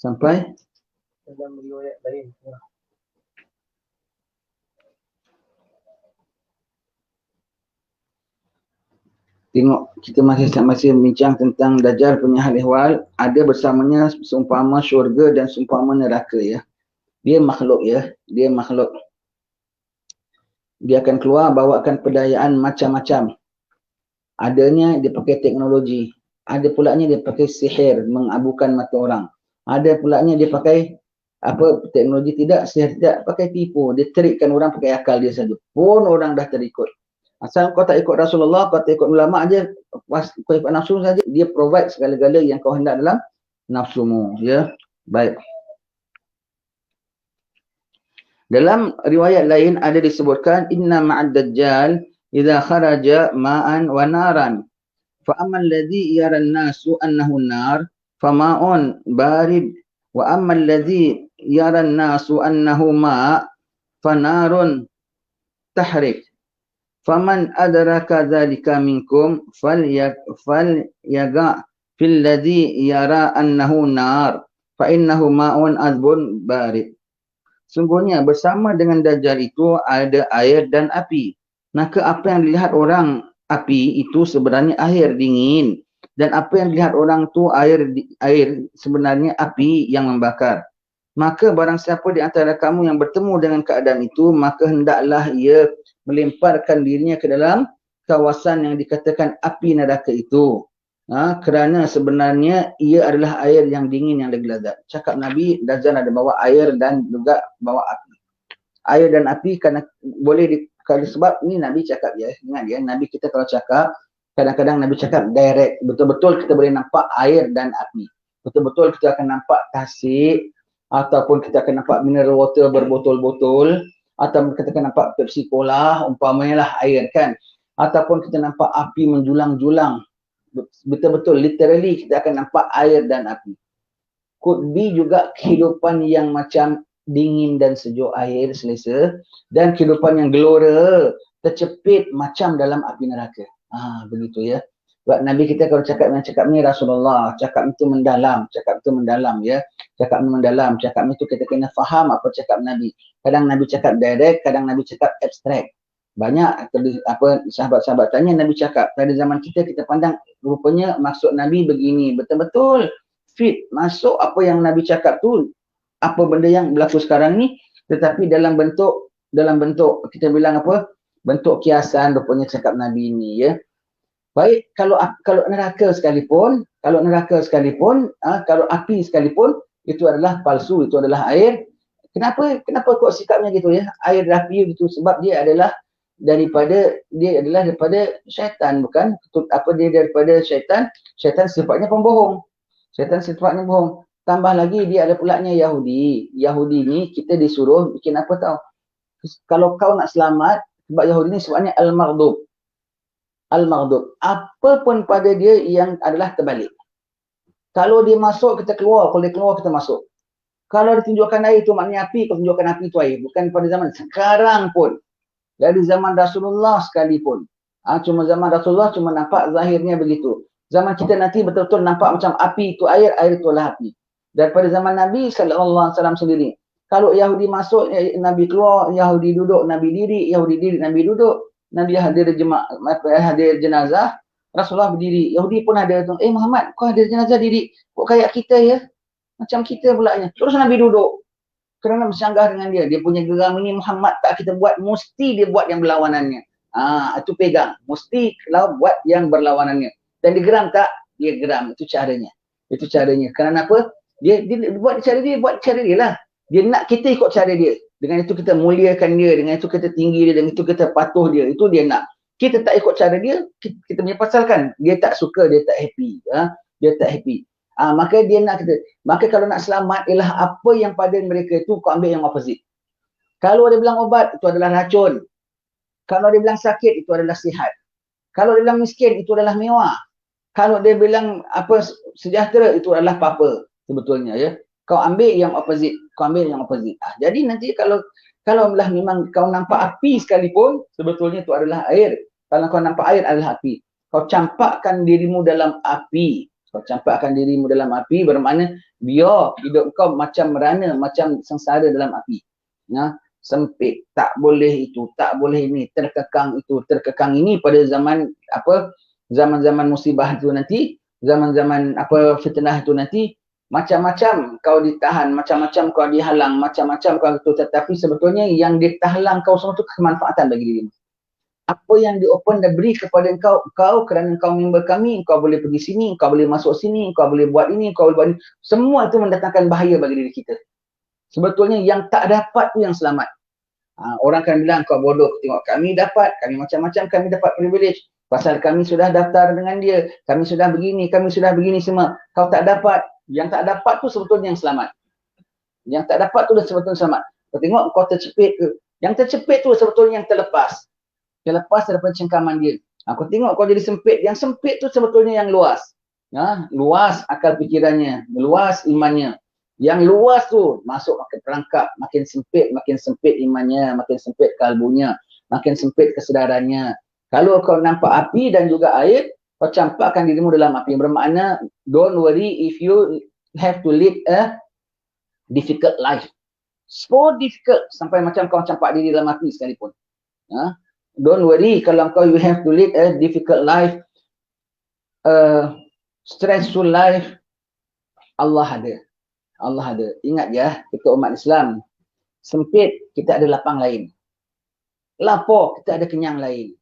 Sampai dalam riwayat lain. tengok kita masih bincang tentang Dajjal punya hal ehwal. Ada bersamanya seumpama syurga dan seumpama neraka ya. Dia makhluk ya. Dia makhluk. Dia akan keluar bawakan pedayaan macam-macam. Adanya dia pakai teknologi. Ada pulanya dia pakai sihir, mengabukan mata orang. Ada pulanya dia pakai teknologi tidak, sihir tidak, pakai tipu. Dia terikkan orang pakai akal dia saja. Pun orang dah terikut. Asal kau tak ikut Rasulullah, kau tak ikut ulama aja, pas kau ikut nafsu saja, dia provide segala-gala yang kau hendak dalam nafsumu. Ya, baik. Dalam riwayat lain ada disebutkan inna ma'ad dajjal idza kharaja ma'an wa naran fa ammal ladzi yara an-nasu annahu an-nar fama'un barid wa ammal ladzi yara an-nasu annahu ma' fanarun tahrik. Faman adraka dzalika minkum falyaga fil ladzi yara annahu nar fa innahu ma'un azbun barid. Sungguhnya bersama dengan Dajjal itu ada air dan api. Maka apa yang dilihat orang api itu sebenarnya air dingin, dan apa yang dilihat orang tu air sebenarnya api yang membakar. Maka barang siapa di antara kamu yang bertemu dengan keadaan itu, maka hendaklah ia melemparkan dirinya ke dalam kawasan yang dikatakan api neraka itu. Kerana sebenarnya ia adalah air yang dingin yang lagi lazat. Cakap Nabi, Dajjal ada bawa air dan juga bawa api. Air dan api kerana boleh kalau sebab ni Nabi cakap ya. Ingat ya, Nabi kita kalau cakap, kadang-kadang Nabi cakap direct. Betul-betul kita boleh nampak air dan api. Betul-betul kita akan nampak tasik, ataupun kita akan nampak mineral water berbotol-botol, atau kita akan nampak Pepsi Cola, umpamanya lah air kan. Ataupun kita nampak api menjulang-julang. Betul-betul, literally kita akan nampak air dan api. Could be juga kehidupan yang macam dingin dan sejuk air selesa, dan kehidupan yang gelora, tercepit macam dalam api neraka. Begitu ya. Sebab Nabi kita kalau cakap ni Rasulullah, cakap itu mendalam ya. Cakap ni mendalam, cakap itu kita kena faham apa cakap Nabi. Kadang Nabi cakap direct, kadang Nabi cakap abstract. Banyak sahabat-sahabat tanya Nabi cakap. Pada zaman kita pandang rupanya maksud Nabi begini. Betul-betul fit masuk apa yang Nabi cakap tu, apa benda yang berlaku sekarang ni, tetapi dalam bentuk kita bilang bentuk kiasan rupanya cakap Nabi ni ya. Baik, kalau neraka sekalipun, kalau api sekalipun, itu adalah palsu, itu adalah air. Kenapa kok sikapnya gitu ya? Air dan api gitu, sebab dia adalah daripada syaitan, bukan? Dia daripada syaitan. Syaitan sifatnya pembohong. Tambah lagi dia ada pulaknya Yahudi. Yahudi ni kita disuruh bikin apa tahu? Kalau kau nak selamat, sebab Yahudi ni sebabnya al-maghdub. Apa pun pada dia yang adalah terbalik. Kalau dia masuk, kita keluar. Kalau dia keluar, kita masuk. Kalau dia tunjukkan air itu maknanya api, kalau tunjukkan api itu air. Bukan pada zaman sekarang pun. Dari zaman Rasulullah sekalipun. Cuma zaman Rasulullah cuma nampak zahirnya begitu. Zaman kita nanti betul-betul nampak macam api itu air, air itu adalah api. Daripada zaman Nabi SAW sendiri. Kalau Yahudi masuk, Nabi keluar, Yahudi duduk, Nabi diri, Yahudi diri, Nabi duduk. Nabi hadir jenazah, Rasulullah berdiri. Yahudi pun ada tu, Muhammad, kau hadir jenazah diri. Kok kayak kita ya? Macam kita pulanya. Terus Nabi duduk. Kerana bersanggah dengan dia. Dia punya geram ini Muhammad tak kita buat, mesti dia buat yang berlawanannya. Itu pegang. Mesti kalau buat yang berlawanannya. Dan dia geram tak? Dia geram. Itu caranya. Kerana apa? Dia buat cara dia lah. Dia nak kita ikut cara dia. Dengan itu kita muliakan dia, dengan itu kita tinggi dia, dengan itu kita patuh dia. Itu dia nak. Kita tak ikut cara dia, kita punya pasalkan. Dia tak suka, dia tak happy. Dia tak happy. Maka dia nak kita. Maka kalau nak selamat ialah apa yang pada mereka itu kau ambil yang opposite. Kalau dia bilang obat, itu adalah racun. Kalau dia bilang sakit, itu adalah sihat. Kalau dia bilang miskin, itu adalah mewah. Kalau dia bilang sejahtera, itu adalah apa sebetulnya ya. Kau ambil yang opposite. Jadi nanti kalau belah memang kau nampak api sekalipun, sebetulnya itu adalah air. Kalau kau nampak air adalah api. Kau campakkan dirimu dalam api. Kau campakkan dirimu dalam api bermakna biar hidup kau macam merana, macam sengsara dalam api. Ya, sempit, tak boleh itu, tak boleh ini, terkekang itu, terkekang ini pada zaman apa? Zaman-zaman musibah itu nanti, zaman-zaman apa fitnah itu nanti, macam-macam kau ditahan, macam-macam kau dihalang, macam-macam kau itu, tetapi sebetulnya yang ditahalang kau semua itu kemanfaatan bagi dirimu. Apa yang di-open dan beri kepada kau kerana kau member kami, kau boleh pergi sini, kau boleh masuk sini, kau boleh buat ini, kau boleh buat ini. Semua itu mendatangkan bahaya bagi diri kita. Sebetulnya yang tak dapat tu yang selamat. Orang akan bilang kau bodoh, tengok kami dapat, kami macam-macam, kami dapat privilege. Pasal kami sudah daftar dengan dia, kami sudah begini semua. Kau tak dapat. Yang tak dapat tu sebetulnya yang selamat. Yang tak dapat tu sebetulnya selamat. Kau tengok kau tercepit ke. Yang tercepit tu sebetulnya yang terlepas. Terlepas daripada cengkaman dia. Kau tengok kau jadi sempit. Yang sempit tu sebetulnya yang luas. Luas akal fikirannya. Luas imannya. Yang luas tu masuk makin perangkap. Makin sempit imannya. Makin sempit kalbunya. Makin sempit kesedarannya. Kalau kau nampak api dan juga air, kau campakkan dirimu dalam api. Bermakna, don't worry if you have to lead a difficult life. So difficult sampai macam kau campak diri dalam api sekalipun. Don't worry kalau kau you have to lead a difficult life, stressful life. Allah ada. Allah ada. Ingat ya, kita umat Islam. Sempit, kita ada lapang lain. Lapar, kita ada kenyang lain.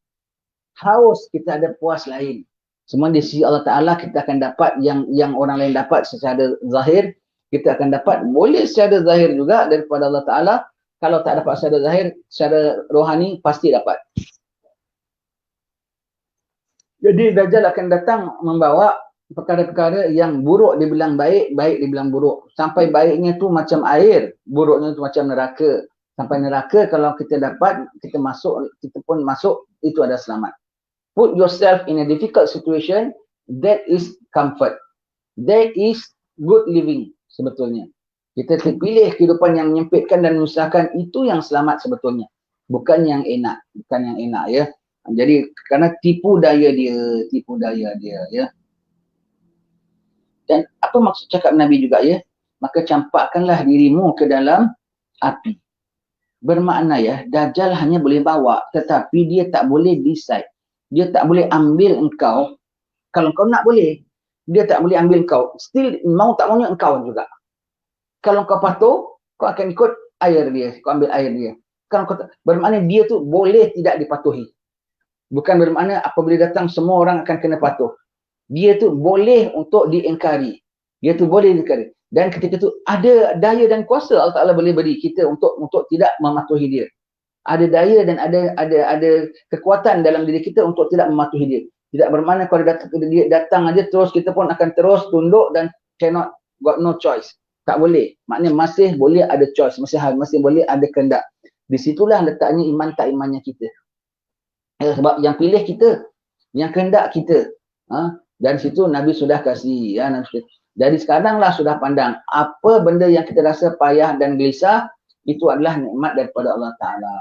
Haus, kita ada puas lain. Semua di sisi Allah Ta'ala kita akan dapat yang orang lain dapat secara zahir. Kita akan dapat boleh secara zahir juga daripada Allah Ta'ala. Kalau tak dapat secara zahir, secara rohani pasti dapat. Jadi Dajjal akan datang membawa perkara-perkara yang buruk dibilang baik, baik dibilang buruk. Sampai baiknya tu macam air, buruknya tu macam neraka. Sampai neraka kalau kita dapat, kita pun masuk, itu ada selamat. Put yourself in a difficult situation, that is comfort. That is good living sebetulnya. Kita pilih kehidupan yang menyempitkan dan menyusahkan, itu yang selamat sebetulnya. Bukan yang enak, ya. Jadi kerana tipu daya dia, ya. Dan apa maksud cakap Nabi juga, ya? Maka campakkanlah dirimu ke dalam api. Bermakna ya, Dajjal hanya boleh bawa, tetapi dia tak boleh decide. Dia tak boleh ambil engkau. Kalau kau nak boleh, dia tak boleh ambil engkau. Still mau tak maunya engkau juga. Kalau kau patuh, kau akan ikut air dia, kau ambil air dia. Kalau kau bermakna dia tu boleh tidak dipatuhi. Bukan bermakna apabila datang semua orang akan kena patuh. Dia tu boleh untuk diingkari. Dia tu boleh diingkari. Dan ketika tu ada daya dan kuasa Allah Ta'ala boleh beri kita untuk tidak mematuhi dia. Ada daya dan ada kekuatan dalam diri kita untuk tidak mematuhi dia. Tidak bermakna kalau dia datang aja terus kita pun akan terus tunduk dan got no choice. Tak boleh. Maknanya masih boleh ada choice, masih boleh ada kehendak. Di situlah letaknya iman tak imannya kita. Sebab yang pilih kita, yang kehendak kita. Dan situ Nabi sudah kasih, ya. Jadi sekaranglah sudah pandang apa benda yang kita rasa payah dan gelisah, itu adalah nikmat daripada Allah Ta'ala.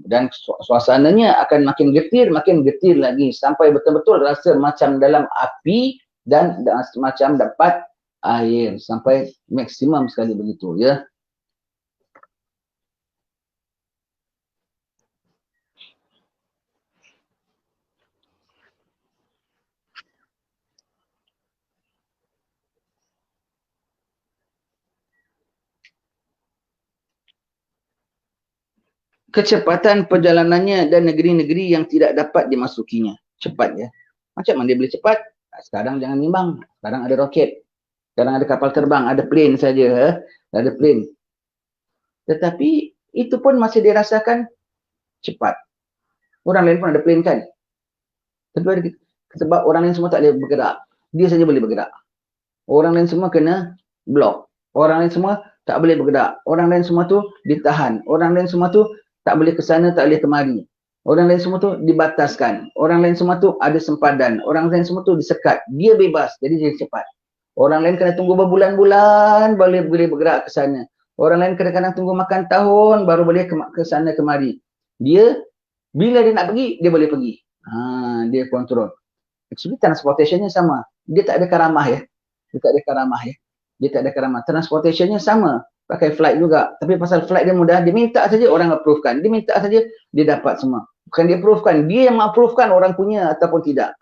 Dan suasananya akan makin getir lagi sampai betul-betul rasa macam dalam api dan macam dapat air sampai maksimum sekali begitu, ya. Kecepatan perjalanannya dan negeri-negeri yang tidak dapat dimasukinya. Cepat, ya. Macam mana dia boleh cepat? Sekarang jangan bimbang. Sekarang ada roket. Sekarang ada kapal terbang. Ada plane saja. Ada plane. Tetapi itu pun masih dirasakan cepat. Orang lain pun ada plane kan? Sebab orang lain semua tak boleh bergerak. Dia saja boleh bergerak. Orang lain semua kena blok. Orang lain semua tak boleh bergerak. Orang lain semua tu ditahan. Orang lain semua tu tak boleh ke sana, tak boleh kemari. Orang lain semua tu dibataskan. Orang lain semua tu ada sempadan. Orang lain semua tu disekat. Dia bebas, jadi dia cepat. Orang lain kena tunggu berbulan-bulan boleh bergerak ke sana. Orang lain kadang-kadang tunggu makan tahun baru boleh ke sana kemari. Dia bila dia nak pergi, dia boleh pergi. Dia kontrol. Actually transportationnya sama. Dia tak ada karamah ya. Dia tak ada karamah ya. Dia tak ada karamah. Transportationnya sama. Pakai flight juga. Tapi pasal flight dia mudah, dia minta saja orang approvekan. Dia minta saja, dia dapat semua. Bukan dia approvekan. Dia yang approvekan orang punya ataupun tidak.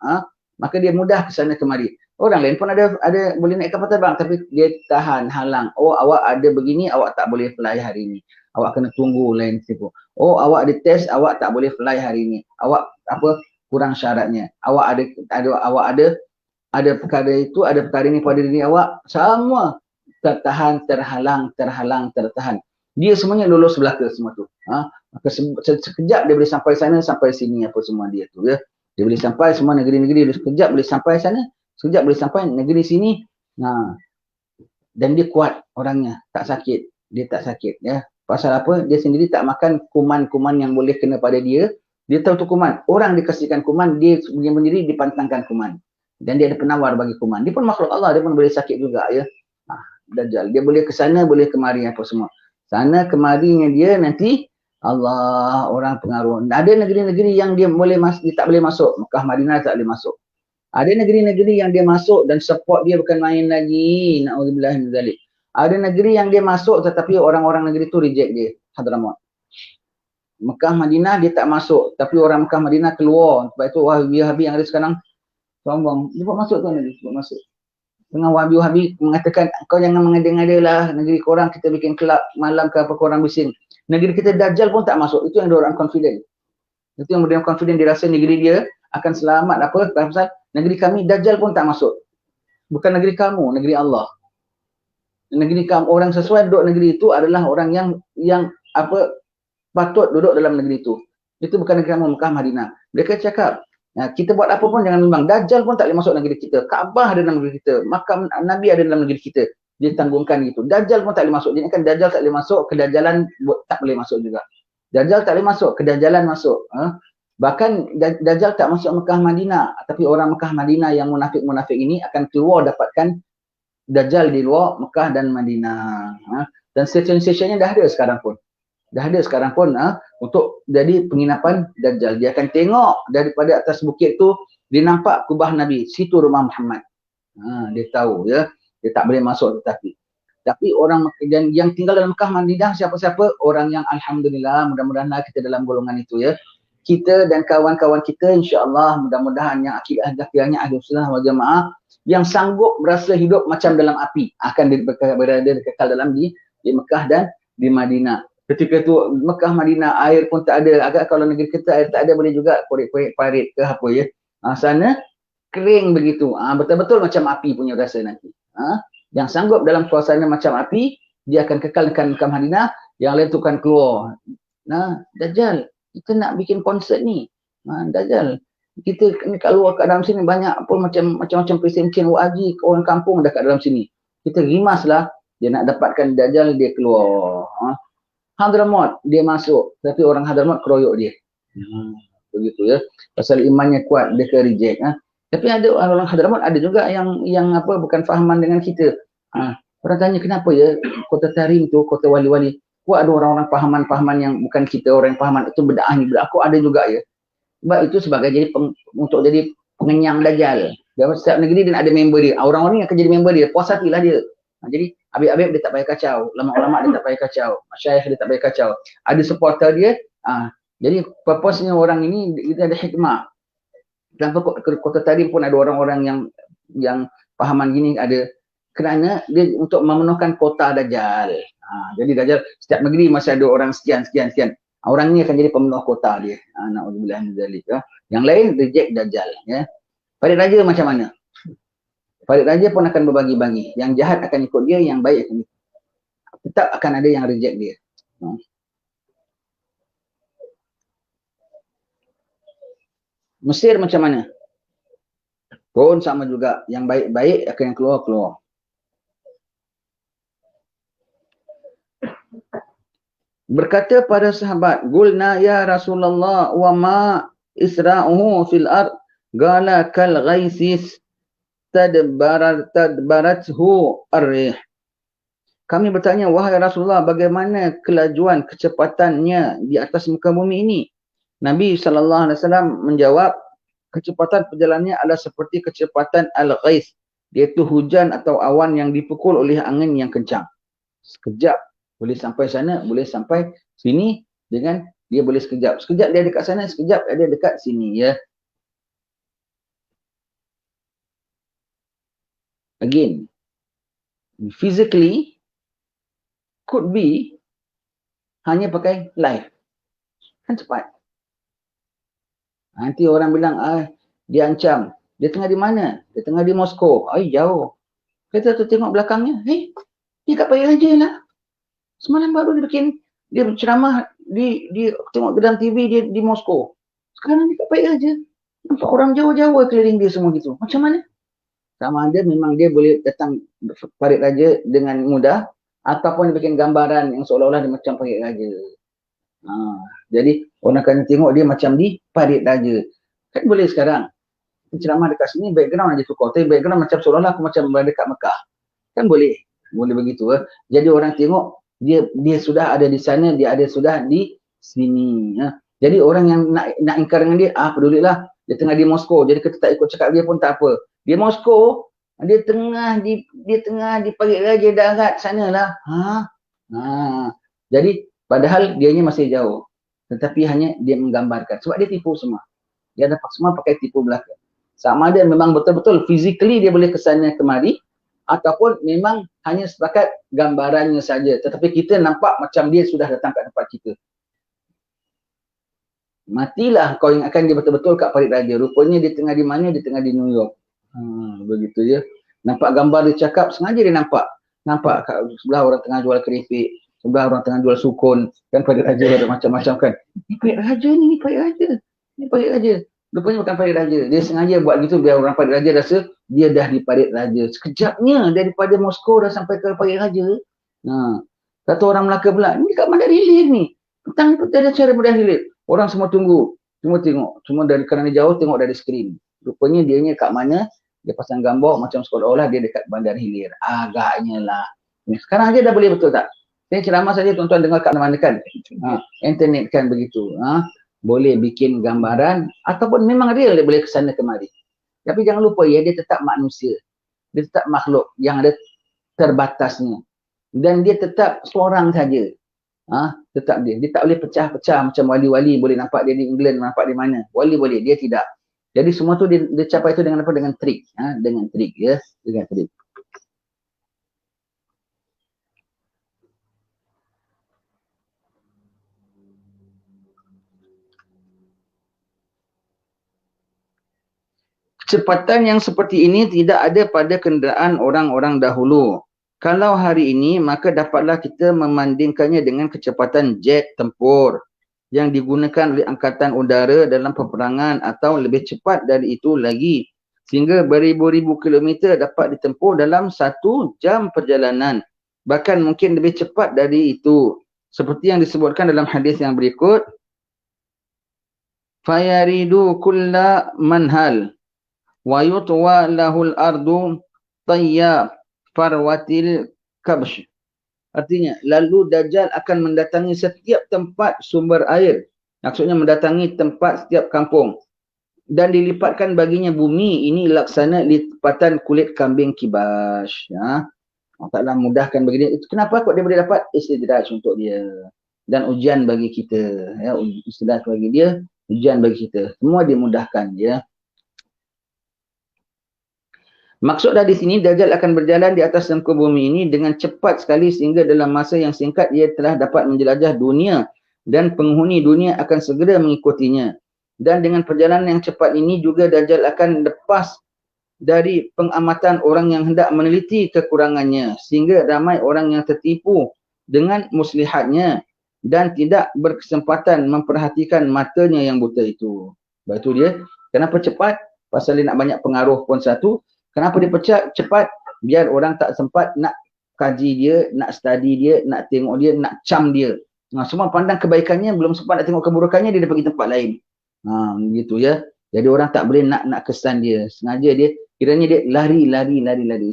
Maka dia mudah ke sana kemari. Orang lain pun ada boleh naik kapal terbang. Tapi dia tahan, halang. Oh, awak ada begini, awak tak boleh fly hari ini. Awak kena tunggu lain situ. Oh, awak ada test, awak tak boleh fly hari ini. Awak kurang syaratnya. Awak ada perkara itu, ada perkara ini pada diri awak, semua tertahan, tertahan. Dia semuanya lulus belaka semua tu. Maka sekejap dia boleh sampai sana, sampai sini apa semua dia tu ya. Dia boleh sampai semua negeri-negeri, sekejap boleh sampai sana, sekejap boleh sampai negeri sini. Dan dia kuat orangnya, tak sakit. Dia tak sakit ya. Pasal apa? Dia sendiri tak makan kuman-kuman yang boleh kena pada dia. Dia tahu tu kuman. Orang dikasihkan kuman, dia sendiri dipantangkan kuman. Dan dia ada penawar bagi kuman. Dia pun makhluk Allah, dia pun boleh sakit juga ya. Dajjal. Dia boleh ke sana, boleh kemari apa semua. Sana kemarinya dia nanti Allah, orang pengaruh. Ada negeri-negeri yang dia dia tak boleh masuk. Mekah, Madinah tak boleh masuk. Ada negeri-negeri yang dia masuk dan support dia bukan main lagi. Na'udzubillah min zalik. Ada negeri yang dia masuk tetapi orang-orang negeri tu reject dia. Hadramaut. Mekah, Madinah dia tak masuk. Tapi orang Mekah, Madinah keluar. Sebab itu Wahabi yang ada sekarang sombong. Dia buat masuk tuan Nabi. Buat masuk. Tengah Wahabi mengatakan, kau jangan mengada-ngada lah. Negeri korang kita bikin kelab malam ke apa korang bising. Negeri kita Dajjal pun tak masuk. Itu yang dia orang confident. Itu yang dia confident. Dia rasa negeri dia akan selamat apa. Pasal negeri kami Dajjal pun tak masuk. Bukan negeri kamu, negeri Allah. Negeri kamu, orang sesuai duduk negeri itu adalah orang yang patut duduk dalam negeri itu. Itu bukan negeri kamu, Mekah, Madinah. Mereka cakap, kita buat apa pun jangan bimbang. Dajjal pun tak boleh masuk negeri kita. Kaabah ada dalam negeri kita. Makam Nabi ada dalam negeri kita. Dia tanggungan gitu. Dajjal pun tak boleh masuk. Jadi kan Dajjal tak boleh masuk, kedajjalan tak boleh masuk juga. Dajjal tak boleh masuk, kedajjalan masuk. Bahkan Dajjal tak masuk Mekah, Madinah. Tapi orang Mekah, Madinah yang munafik-munafik ini akan keluar dapatkan Dajjal di luar Mekah dan Madinah. Dan stesen-stesennya dah ada sekarang pun. Untuk jadi penginapan Dajjal. Dia akan tengok daripada atas bukit tu, dia nampak kubah Nabi. Situ rumah Muhammad. Dia tahu ya. Dia tak boleh masuk tapi orang yang tinggal dalam Mekah, Madinah siapa-siapa, orang yang alhamdulillah, mudah-mudahan kita dalam golongan itu ya. Kita dan kawan-kawan kita insya-Allah mudah-mudahan yang akidah zakiyahnya ahli sunnah wal jamaah yang sanggup berasa hidup macam dalam api akan berada kekal dalam di Mekah dan di Madinah. Ketika tu Mekah, Madinah air pun tak ada. Agak kalau negeri kita air tak ada boleh juga korek-korek parit ke apa ya. Sana kering begitu. Betul-betul macam api punya rasa nanti. Yang sanggup dalam suasana macam api dia akan kekal dekat Mekah, Madinah, yang lain tu akan keluar. Dajjal, kita nak bikin konsert ni. Dajjal, kita kat luar kat dalam sini banyak pun macam-macam presentasi wajib orang kampung dekat dalam sini. Kita rimaslah dia nak dapatkan Dajjal, dia keluar. Hadramaut dia masuk tapi orang Hadramaut keroyok dia. Begitu ya. Pasal imannya kuat dia ke reject. Tapi ada orang Hadramaut ada juga yang bukan fahaman dengan kita. Orang tanya kenapa ya Kota Tarim tu, kota wali-wali, kok ada orang-orang fahaman-fahaman yang bukan kita, orang yang fahaman itu bedah ni bedah. Kok ada juga ya. Sebab itu sebagai untuk jadi pengenyang Dajjal. Dia setiap negeri dia ada member dia. Orang-orang ni akan jadi member dia. Puas hatilah dia. Jadi habib-habib dia tak payah kacau. Ulama-ulama dia tak payah kacau. Masyayikh dia tak payah kacau. Ada supporter dia. Jadi purpose-nya orang ini dia ada hikmah. Dalam Kota Tarim pun ada orang-orang yang fahaman gini ada. Kerana dia untuk memenuhkan kota Dajjal. Jadi Dajjal setiap negeri masih ada orang sekian. Orang ni akan jadi pemenuh kota dia. Na'udzubillah min zalik. Yang lain reject Dajjal. Ya. Farid Raja macam mana? Farid Raja pun akan berbagi-bagi. Yang jahat akan ikut dia, yang baik akan ikut. Tetap akan ada yang reject dia. Mesir macam mana? Pun sama juga. Yang baik-baik akan yang keluar-keluar. Berkata pada sahabat, "Gulna ya Rasulullah wa ma isra'uhu fil ard qala kal ghaisis tadbarathu ar-rih." Kami bertanya, wahai Rasulullah, bagaimana kelajuan kecepatannya di atas muka bumi ini? Nabi SAW menjawab, Kecepatan perjalanannya adalah seperti kecepatan al-ghais, iaitu hujan atau awan yang dipukul oleh angin yang kencang. Sekejap boleh sampai sana, boleh sampai sini dengan dia boleh sekejap. Sekejap dia dekat sana, sekejap dia dekat sini ya. Again, physically could be hanya pakai light. Kan cepat. Nanti orang bilang, dia ancam. Dia tengah di mana? Dia tengah di Moskow. Jauh. Kita tu tengok belakangnya. Dia kat Paya Raja lah. Semalam baru dia ceramah di tengok dalam TV dia di Moskow. Sekarang dia kat Paya Raja. Nampak orang jauh-jauh keliling dia semua gitu. Macam mana? Sama ada memang dia boleh datang Parit Raja dengan mudah, ataupun dia bikin gambaran yang seolah-olah dia macam Parit Raja. Jadi orang akan tengok dia macam di Parit Raja. Kan boleh sekarang. Ceramah dekat sini, background aja tukar. Tapi background macam seolah-olah aku macam berada dekat Mekah. Kan boleh. Boleh begitu. Jadi orang tengok dia sudah ada di sana, dia ada sudah di sini. Jadi orang yang nak ingkar dengan dia, pedulilah. Dia tengah di Moskow. Jadi kita tak ikut cakap dia pun tak apa. Dia Moskow, dia tengah di Parit Raja darat sanalah. Jadi padahal dianya masih jauh. Tetapi hanya dia menggambarkan. Sebab dia tipu semua. Dia dapat semua pakai tipu belaka. Sama ada memang betul-betul physically dia boleh kesana kemari, ataupun memang hanya sebakat gambarannya saja. Tetapi kita nampak macam dia sudah datang kat tempat kita. Matilah kau ingatkan dia betul-betul kat Parit Raja. Rupanya dia tengah di mana? Dia tengah di New York. Begitu je. Nampak gambar dia cakap, sengaja dia nampak. Nampak kat sebelah orang tengah jual keripik, sebelah orang tengah jual sukun. Kan Parit Raja ada macam-macam kan. Ni Parit Raja ni, Parit Raja. Ni Parit Raja. Rupanya bukan Parit Raja. Dia sengaja buat gitu biar orang Parit Raja rasa dia dah di Parit Raja. Sekejapnya daripada Moskow dah sampai ke Parit Raja. Kata orang Melaka pula, ni kat Bandar Hilir ni. Petang ni ada cara Bandar Hilir. Orang semua tunggu. Semua tengok. Semua dari kerana jauh tengok dari skrin. Rupanya dianya kat mana, dia pasang gambar macam seolah-olah dia dekat Bandar Hilir. Agaknya lah. Sekarang aja dah boleh betul tak? Saya ceramah saja tuan-tuan dengar kat mana-mana kan. Internet kan begitu. Boleh bikin gambaran ataupun memang real dia boleh kesana kemari. Tapi jangan lupa ya, dia tetap manusia. Dia tetap makhluk yang ada terbatasnya. Dan dia tetap seorang saja. Tetap dia. Dia tak boleh pecah-pecah macam wali-wali boleh nampak dia di England, nampak di mana. Wali boleh, dia tidak. Jadi semua tu dia capai itu dengan apa? Dengan trik. Dengan trik ya. Dengan trik. Kecepatan yang seperti ini tidak ada pada kenderaan orang-orang dahulu. Kalau hari ini, maka dapatlah kita memandingkannya dengan kecepatan jet tempur yang digunakan oleh angkatan udara dalam peperangan atau lebih cepat dari itu lagi. Sehingga beribu-ribu kilometer dapat ditempuh dalam 1 jam perjalanan. Bahkan mungkin lebih cepat dari itu. Seperti yang disebutkan dalam hadis yang berikut. Fayaridu kulla manhal. Wa yutwa lahul ardu tayya farwatil kabsh. Artinya, lalu Dajjal akan mendatangi setiap tempat sumber air. Maksudnya mendatangi tempat setiap kampung. Dan dilipatkan baginya bumi ini laksana lipatan kulit kambing kibas. Allah Ta'ala mudahkan bagi dia. Kenapa kok dia boleh dapat? Istidraj untuk dia. Dan ujian bagi kita. Istidraj bagi dia, ujian bagi kita. Semua dimudahkan ya. Maksud dari sini, Dajjal akan berjalan di atas muka bumi ini dengan cepat sekali sehingga dalam masa yang singkat ia telah dapat menjelajah dunia dan penghuni dunia akan segera mengikutinya. Dan dengan perjalanan yang cepat ini juga Dajjal akan lepas dari pengamatan orang yang hendak meneliti kekurangannya sehingga ramai orang yang tertipu dengan muslihatnya dan tidak berkesempatan memperhatikan matanya yang buta itu. Sebab itu dia, kenapa cepat? Pasal dia nak banyak pengaruh pun satu. Kenapa dia cepat? Biar orang tak sempat nak kaji dia, nak study dia, nak tengok dia, nak cam dia. Semua pandang kebaikannya, belum sempat nak tengok keburukannya, dia dah pergi tempat lain. Begitu ya. Jadi orang tak boleh nak kesan dia. Sengaja dia, kiranya dia lari.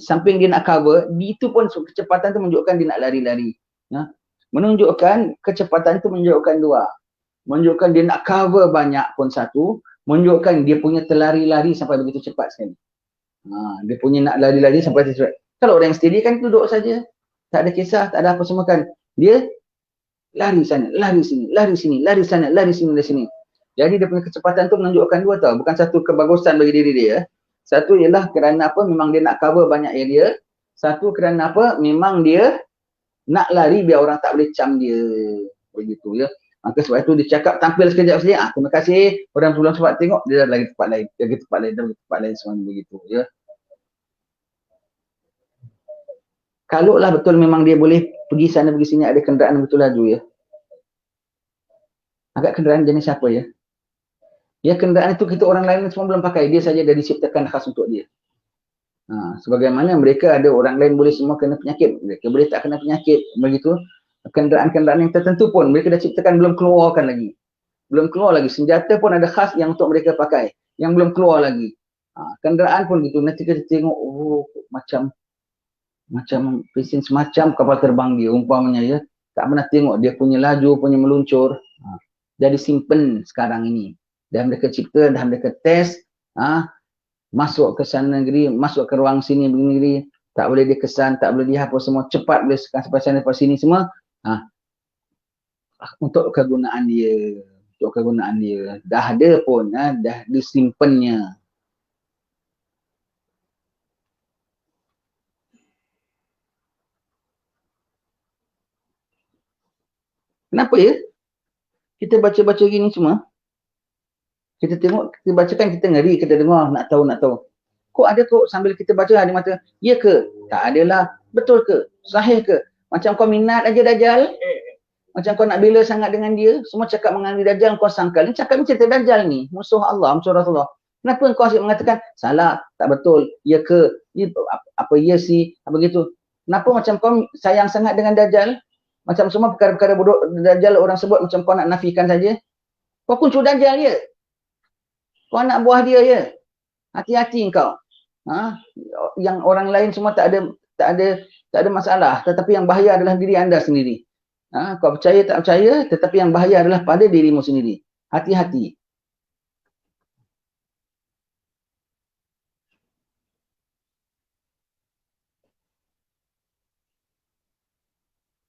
Samping dia nak cover, itu pun kecepatan tu menunjukkan dia nak lari-lari. Menunjukkan kecepatan tu menunjukkan dua. Menunjukkan dia nak cover banyak pun satu. menunjukkan dia punya terlari-lari sampai begitu cepat sekali. Dia punya nak lari-lari sampai begitu cepat. Kalau orang yang steady kan duduk saja. Tak ada kisah, tak ada apa semua kan. Dia lari sana, lari sini, lari sini, lari sana, lari sini, lari sini. Jadi dia punya kecepatan tu menunjukkan dua tau. Bukan satu kebagusan bagi diri dia. Satu ialah kerana apa, memang dia nak cover banyak area. Satu kerana apa, memang dia nak lari biar orang tak boleh cam dia. Begitu ya. Maka sebab itu dia cakap tampil sekejap saja. Terima kasih. Orang sebelum sempat tengok, dia dah lagi tempat lain. Dia lagi tempat lain, dia lagi tempat lain semuanya begitu ya. Kalau lah betul memang dia boleh pergi sana pergi sini, ada kenderaan betul laju ya. Agak kenderaan jenis apa ya? Ya kenderaan itu kita orang lain semua belum pakai. Dia saja dah diciptakan khas untuk dia. Sebagaimana mereka ada orang lain boleh semua kena penyakit. Mereka boleh tak kena penyakit. Begitu. Kenderaan-kenderaan yang tertentu pun mereka dah ciptakan belum keluarkan lagi. Belum keluar lagi. Senjata pun ada khas yang untuk mereka pakai. Yang belum keluar lagi. Kenderaan pun gitu. Nanti kita tengok, oh macam semacam kapal terbang dia umpamanya ya. Tak pernah tengok dia punya laju, punya meluncur. Jadi simpen sekarang ini. Dan mereka cipta, dah mereka test, masuk ke sana negeri, masuk ke ruang sini begini, tak boleh dikesan, tak boleh dia apa semua, cepat boleh sampai sana sampai sini semua. Untuk kegunaan dia, dah ada pun, dah disimpannya. Kenapa ya? Kita baca-baca gini semua. Kita tengok, kita bacakan, kita ngeri, kita dengar, nak tahu. Kok ada kok sambil kita baca ada mata, ya ke? Tak adalah. Betul ke? Sahih ke? Macam kau minat aja Dajjal. Macam kau nak bela sangat dengan dia. Semua cakap mengenai Dajjal, kau sangkal. Ni cakap ni cerita Dajjal ni. Musuh Allah, musuh Rasulullah. Kenapa kau asyik mengatakan, salah, tak betul, ya ke? Apa ya sih? Apa gitu? Kenapa macam kau sayang sangat dengan Dajjal? Macam semua perkara-perkara bodoh Dajjal orang sebut macam kau nak nafikan saja. Kau kuncu Dajjal ya? Kau anak buah dia ya. Hati-hati kau. Yang orang lain semua tak ada masalah. Tetapi yang bahaya adalah diri anda sendiri. Kau percaya tak percaya, tetapi yang bahaya adalah pada dirimu sendiri. Hati-hati.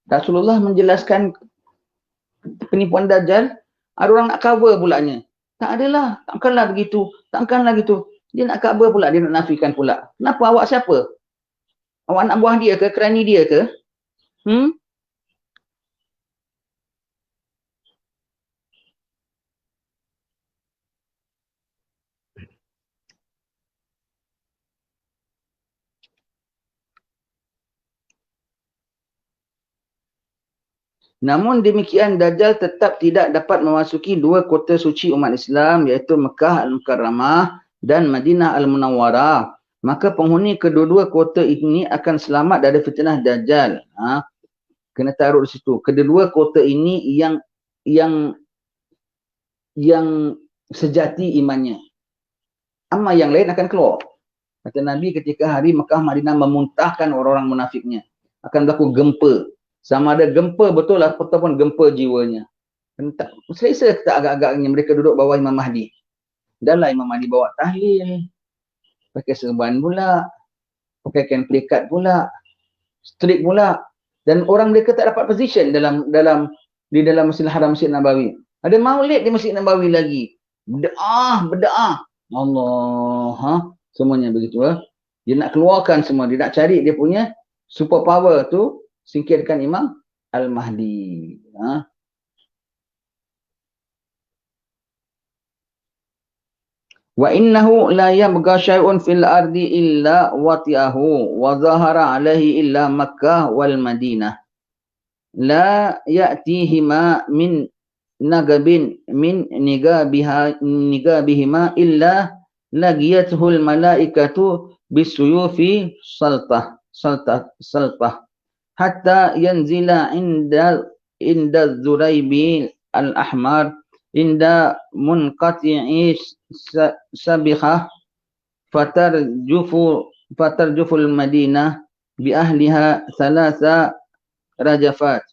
Rasulullah menjelaskan penipuan Dajjal. Ada orang nak cover pulanya. Tak adalah, takkanlah begitu. Dia nak cover pula, dia nak nafikan pula. Kenapa awak siapa? Awak anak buah dia ke? Kerani dia ke? Namun demikian, Dajjal tetap tidak dapat memasuki dua kota suci umat Islam, iaitu Mekah Al-Mukarramah dan Madinah Al-Munawwarah. Maka penghuni kedua-dua kota ini akan selamat dari fitnah Dajjal. Kena taruh di situ. Kedua kota ini yang sejati imannya. Amma yang lain akan keluar. Kata Nabi ketika hari Mekah Madinah memuntahkan orang-orang munafiknya. Akan berlaku gempa. Sama ada gempa betul ataupun gempa jiwanya. Selesa tak agak-agaknya mereka duduk bawah Imam Mahdi. Danlah Imam Mahdi bawa tahlil. Pakai serban pula. Pakai kain pelikat pula. Strik pula. Dan orang mereka tak dapat position di dalam Masjidil Haram, Masjid Nabawi. Ada maulid di Masjid Nabawi lagi. Berdaah. Allah. Semuanya begitu. Dia nak keluarkan semua. Dia nak cari dia punya super power tu. Singkirkan Imam Al-Mahdi. Wa innahu la yabqa syai'un fil ardi illa wati'ahu wa zahara alaihi illa Makkah wal Madinah. La ya'tihima min nagabin min nigabihima illa lagiyatuhul malaikatu bisuyufi saltah. Hatta yanzila inda Zuraibil al-Ahmar inda munqati'i sabikhah fatarjuful Madinah bi ahliha thalatha rajafat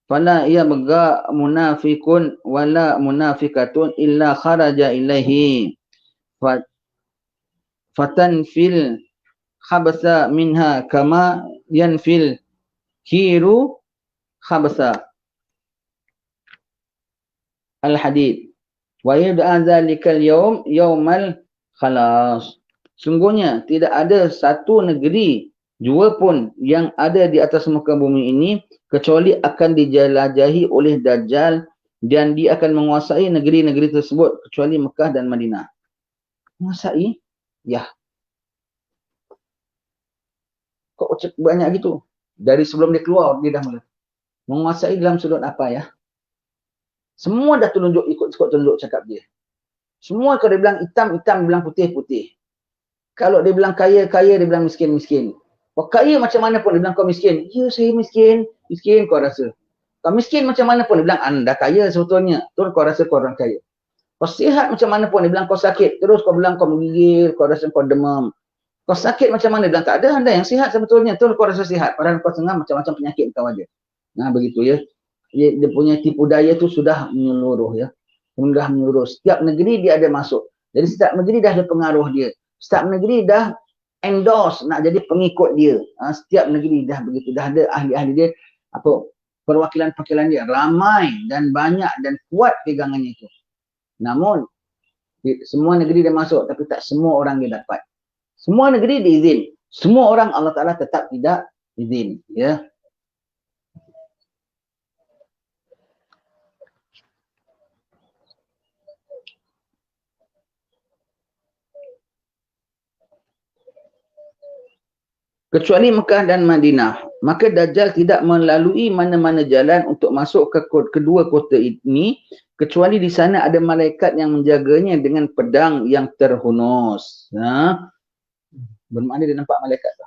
fala yabgha munafiqun wala munafiqatun illa kharaja ilaihi fatanfil khabasa minha kama yanfil kiru khabasa al-hadid wa yud'a dzalikal yawm yaumal khalas. Sungguhnya tidak ada satu negeri jua pun yang ada di atas muka bumi ini kecuali akan dijelajahi oleh Dajjal dan dia akan menguasai negeri-negeri tersebut kecuali Mekah dan Madinah. Menguasai? Ya. Kok banyak gitu? Dari sebelum dia keluar dia dah mula. Menguasai dalam sudut apa ya? Semua dah tunjuk ikut tunjuk cakap dia. Semua kalau dia bilang hitam, hitam, dia bilang putih, putih. Kalau dia bilang kaya, kaya, dia bilang miskin, miskin. Kau kaya macam mana pun, dia bilang kau miskin. Ya, saya miskin. Miskin kau rasa. Kau miskin macam mana pun, dia bilang anda kaya sebetulnya. Terus kau rasa kau orang kaya. Kau sihat macam mana pun, dia bilang kau sakit. Terus kau bilang kau menggigil, kau rasa kau demam. Kau sakit macam mana, dia bilang tak ada anda yang sihat sebetulnya. Terus kau rasa sihat. Padahal kau tengah macam-macam penyakit kau ada. Nah, begitu ya. Dia punya tipu daya tu sudah menyeluruh ya. Sudah menyeluruh. Setiap negeri dia ada masuk. Jadi setiap negeri dah ada pengaruh dia. Setiap negeri dah endorse nak jadi pengikut dia. Setiap negeri dah begitu. Dah ada ahli-ahli dia. Apa perwakilan-perwakilan dia. Ramai dan banyak dan kuat pegangannya itu. Namun, semua negeri dia masuk. Tapi tak semua orang dia dapat. Semua negeri diizin. Semua orang Allah Ta'ala tetap tidak izin. Ya. Kecuali Mekah dan Madinah. Maka Dajjal tidak melalui mana-mana jalan untuk masuk ke kedua kota ini, kecuali di sana ada malaikat yang menjaganya dengan pedang yang terhunus. Bermakna dia nampak malaikat tu.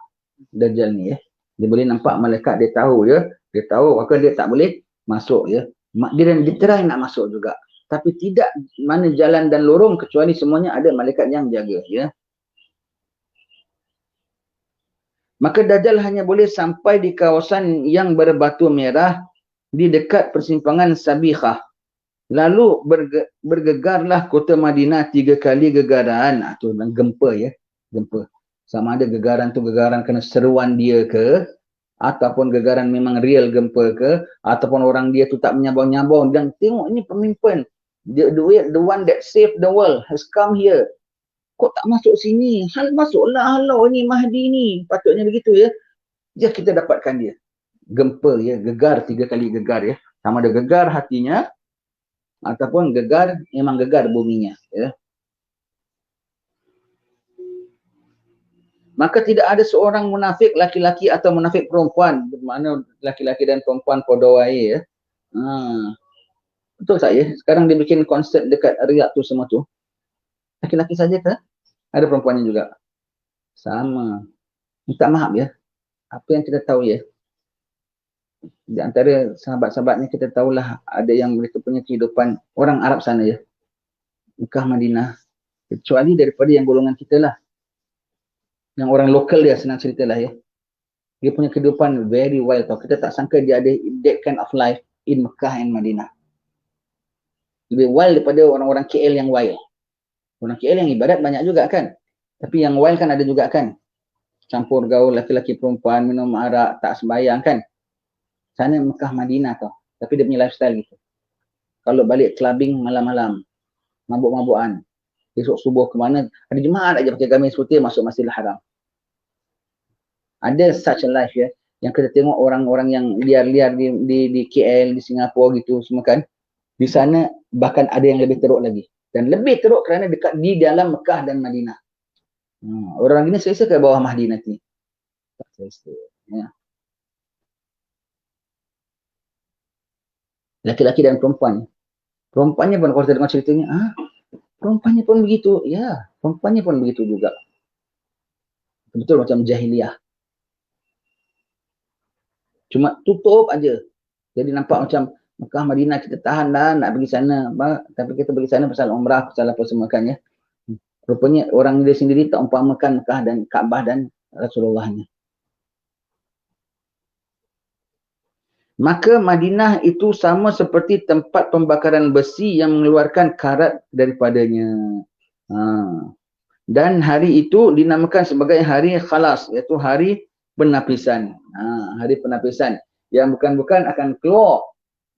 Dajjal ni ya. Dia boleh nampak malaikat, dia tahu ya. Dia tahu, maka dia tak boleh masuk ya. Dia try nak masuk juga. Tapi tidak mana jalan dan lorong kecuali semuanya ada malaikat yang jaga ya. Maka Dajjal hanya boleh sampai di kawasan yang berbatu merah di dekat persimpangan Sabikhah. Lalu bergegarlah kota Madinah 3 kali gegaran. Itu gempa ya. Gempa. Sama ada gegaran tu gegaran kena seruan dia ke, ataupun gegaran memang real gempa ke, ataupun orang dia tu tak menyabang-nyabang. Dan tengok ini pemimpin. The one that saved the world has come here. Kok tak masuk sini? Masuklah halau ni Mahdi ni. Patutnya begitu ya. Ya kita dapatkan dia. Gempa ya. Gegar 3 kali gegar ya. Sama ada gegar hatinya. Ataupun gegar, memang gegar buminya. Ya. Maka tidak ada seorang munafik laki-laki atau munafik perempuan. Bermakna laki-laki dan perempuan podawai ya. Betul tak ya? Sekarang dia bikin konsert dekat Riyadh tu semua tu. Laki-laki saja ke? Ada perempuannya juga. Sama. Minta maaf ya. Apa yang kita tahu ya. Di antara sahabat-sahabatnya kita tahulah ada yang mereka punya kehidupan orang Arab sana ya. Mekah, Madinah. Kecuali daripada yang golongan kita lah. Yang orang lokal dia senang cerita lah ya. Dia punya kehidupan very wild tau. Kita tak sangka dia ada that kind of life in Mekah and Madinah. Lebih wild daripada orang-orang KL yang wild. Orang KL yang ibadat banyak juga kan. Tapi yang wild kan ada juga kan. Campur gaul laki-laki perempuan, minum arak, tak sembahyang kan. Sana Mekah Madinah tau. Tapi dia punya lifestyle gitu. Kalau balik clubbing malam-malam. Mabuk-mabukan. Esok subuh ke mana. Ada jemaat aja pakai gamis putih masuk Masjidil Haram. Ada such a life ya. Yang kita tengok orang-orang yang liar-liar di KL, di Singapura gitu semua kan. Di sana bahkan ada yang lebih teruk lagi. Dan lebih teruk kerana dekat di dalam Mekah dan Madinah. Orang ini selesa ke bawah Mahdi nanti? Tak selesa. Ya. Laki-laki dan perempuan. Perempuannya pun kalau kita dengar ceritanya, perempuannya pun begitu. Ya, perempuannya pun begitu juga. Betul macam jahiliah. Cuma tutup aja. Jadi nampak macam Mekah Madinah kita tahan dah nak pergi sana. Tapi kita pergi sana pasal umrah, pasal apa semua kan ya. Rupanya orang dia sendiri tak umpamakan Mekah dan Kaabah dan Rasulullahnya. Maka Madinah itu sama seperti tempat pembakaran besi yang mengeluarkan karat daripadanya. Dan hari itu dinamakan sebagai hari khalas, iaitu hari penapisan. Hari penapisan. Yang bukan-bukan akan keluar,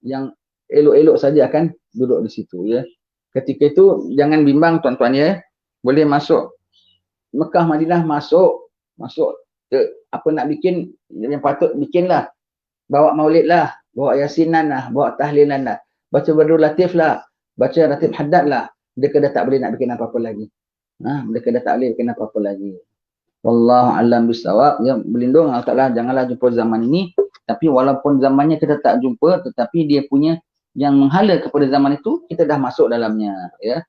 yang elok-elok saja akan duduk di situ, ya. Ketika itu jangan bimbang tuan-tuan, ya. Boleh masuk Mekah, Madinah, masuk apa nak bikin, yang patut bikinlah. Bawa maulid lah, bawa yasinan lah, bawa tahlilan lah, baca berdua latif lah, baca ratib haddad lah. Mereka dah tak boleh nak bikin apa-apa lagi. Mereka dah tak boleh bikin apa-apa lagi. Wallahu a'lam bissawab. Ya, berlindung Allah Ta'ala janganlah jumpa zaman ini. Tapi walaupun zamannya kita tak jumpa, tetapi dia punya yang menghala kepada zaman itu, kita dah masuk dalamnya, ya.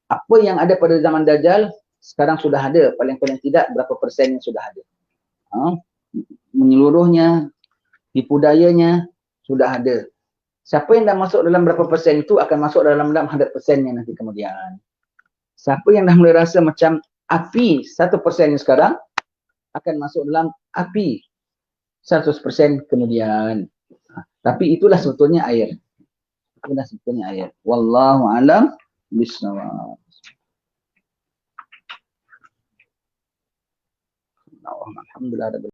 Apa yang ada pada zaman Dajjal sekarang sudah ada, paling-paling tidak berapa persen yang sudah ada. Menyeluruhnya, tipu dayanya sudah ada. Siapa yang dah masuk dalam berapa persen itu akan masuk dalam 100% nanti kemudian. Siapa yang dah mulai rasa macam api 1% sekarang akan masuk dalam api 100% kemudian. Tapi itulah sebetulnya air. Itulah sebetulnya air. Wallahu a'lam bishawab. Alhamdulillah.